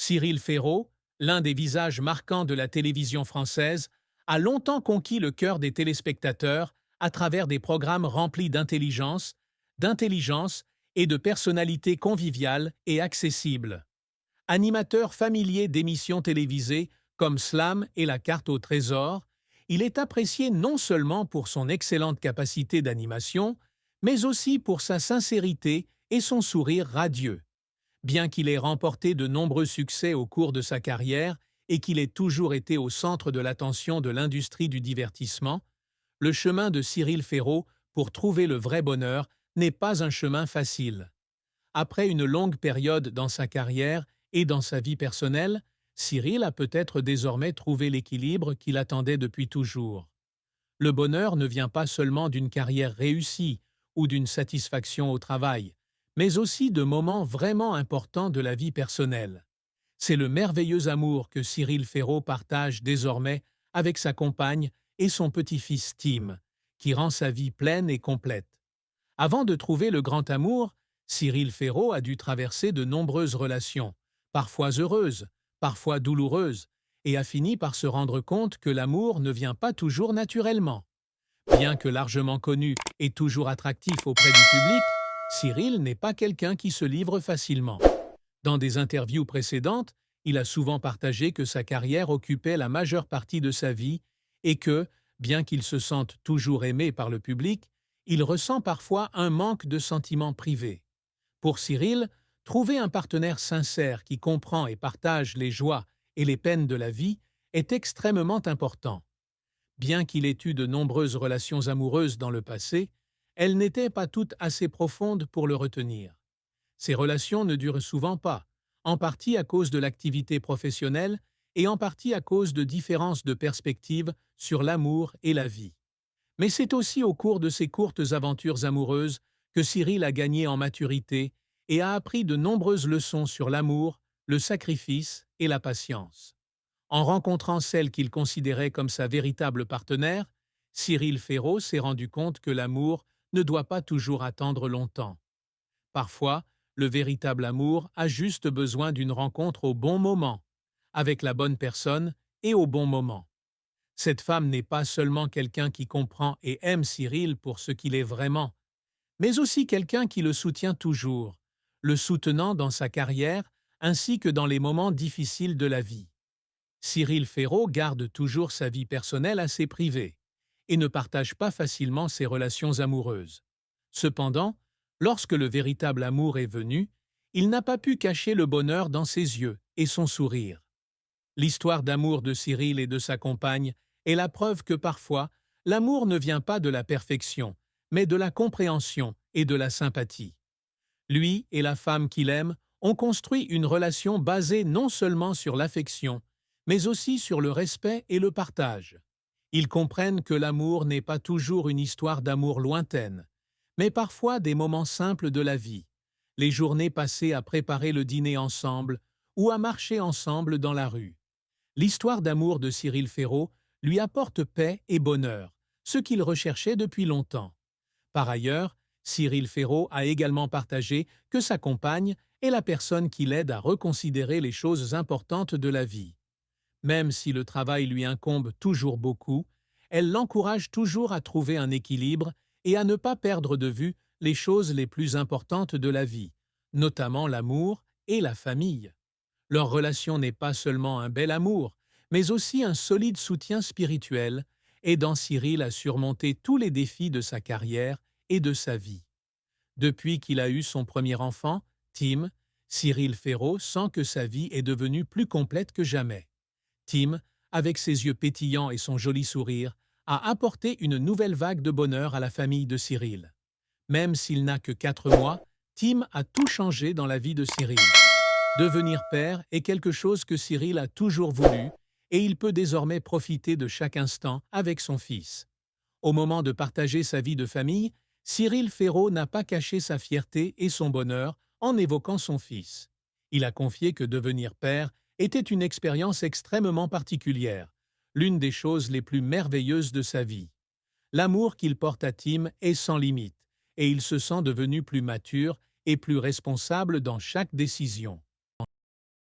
Cyril Ferraud, l'un des visages marquants de la télévision française, a longtemps conquis le cœur des téléspectateurs à travers des programmes remplis d'intelligence et de personnalités conviviales et accessibles. Animateur familier d'émissions télévisées comme Slam et La Carte au Trésor, il est apprécié non seulement pour son excellente capacité d'animation, mais aussi pour sa sincérité et son sourire radieux. Bien qu'il ait remporté de nombreux succès au cours de sa carrière et qu'il ait toujours été au centre de l'attention de l'industrie du divertissement, le chemin de Cyril Ferraud pour trouver le vrai bonheur n'est pas un chemin facile. Après une longue période dans sa carrière et dans sa vie personnelle, Cyril a peut-être désormais trouvé l'équilibre qu'il attendait depuis toujours. Le bonheur ne vient pas seulement d'une carrière réussie ou d'une satisfaction au travail, mais aussi de moments vraiment importants de la vie personnelle. C'est le merveilleux amour que Cyril Ferraud partage désormais avec sa compagne et son petit-fils Tim, qui rend sa vie pleine et complète. Avant de trouver le grand amour, Cyril Ferraud a dû traverser de nombreuses relations, parfois heureuses, parfois douloureuses, et a fini par se rendre compte que l'amour ne vient pas toujours naturellement. Bien que largement connu et toujours attractif auprès du public, Cyril n'est pas quelqu'un qui se livre facilement. Dans des interviews précédentes, il a souvent partagé que sa carrière occupait la majeure partie de sa vie et que, bien qu'il se sente toujours aimé par le public, il ressent parfois un manque de sentiments privés. Pour Cyril, trouver un partenaire sincère qui comprend et partage les joies et les peines de la vie est extrêmement important. Bien qu'il ait eu de nombreuses relations amoureuses dans le passé, elles n'étaient pas toutes assez profondes pour le retenir. Ces relations ne durent souvent pas, en partie à cause de l'activité professionnelle et en partie à cause de différences de perspective sur l'amour et la vie. Mais c'est aussi au cours de ces courtes aventures amoureuses que Cyril a gagné en maturité et a appris de nombreuses leçons sur l'amour, le sacrifice et la patience. En rencontrant celle qu'il considérait comme sa véritable partenaire, Cyril Ferraud s'est rendu compte que l'amour ne doit pas toujours attendre longtemps. Parfois, le véritable amour a juste besoin d'une rencontre au bon moment, avec la bonne personne et au bon moment. Cette femme n'est pas seulement quelqu'un qui comprend et aime Cyril pour ce qu'il est vraiment, mais aussi quelqu'un qui le soutient toujours, le soutenant dans sa carrière ainsi que dans les moments difficiles de la vie. Cyril Ferraud garde toujours sa vie personnelle assez privée et ne partage pas facilement ses relations amoureuses. Cependant, lorsque le véritable amour est venu, il n'a pas pu cacher le bonheur dans ses yeux et son sourire. L'histoire d'amour de Cyril et de sa compagne est la preuve que parfois, l'amour ne vient pas de la perfection, mais de la compréhension et de la sympathie. Lui et la femme qu'il aime ont construit une relation basée non seulement sur l'affection, mais aussi sur le respect et le partage. Ils comprennent que l'amour n'est pas toujours une histoire d'amour lointaine, mais parfois des moments simples de la vie, les journées passées à préparer le dîner ensemble ou à marcher ensemble dans la rue. L'histoire d'amour de Cyril Ferraud lui apporte paix et bonheur, ce qu'il recherchait depuis longtemps. Par ailleurs, Cyril Ferraud a également partagé que sa compagne est la personne qui l'aide à reconsidérer les choses importantes de la vie. Même si le travail lui incombe toujours beaucoup, elle l'encourage toujours à trouver un équilibre et à ne pas perdre de vue les choses les plus importantes de la vie, notamment l'amour et la famille. Leur relation n'est pas seulement un bel amour, mais aussi un solide soutien spirituel, aidant Cyril à surmonter tous les défis de sa carrière et de sa vie. Depuis qu'il a eu son premier enfant, Tim, Cyril Ferraud sent que sa vie est devenue plus complète que jamais. Tim, avec ses yeux pétillants et son joli sourire, a apporté une nouvelle vague de bonheur à la famille de Cyril. Même s'il n'a que 4 mois, Tim a tout changé dans la vie de Cyril. Devenir père est quelque chose que Cyril a toujours voulu et il peut désormais profiter de chaque instant avec son fils. Au moment de partager sa vie de famille, Cyril Ferraud n'a pas caché sa fierté et son bonheur en évoquant son fils. Il a confié que devenir père était une expérience extrêmement particulière, l'une des choses les plus merveilleuses de sa vie. L'amour qu'il porte à Tim est sans limite et il se sent devenu plus mature et plus responsable dans chaque décision.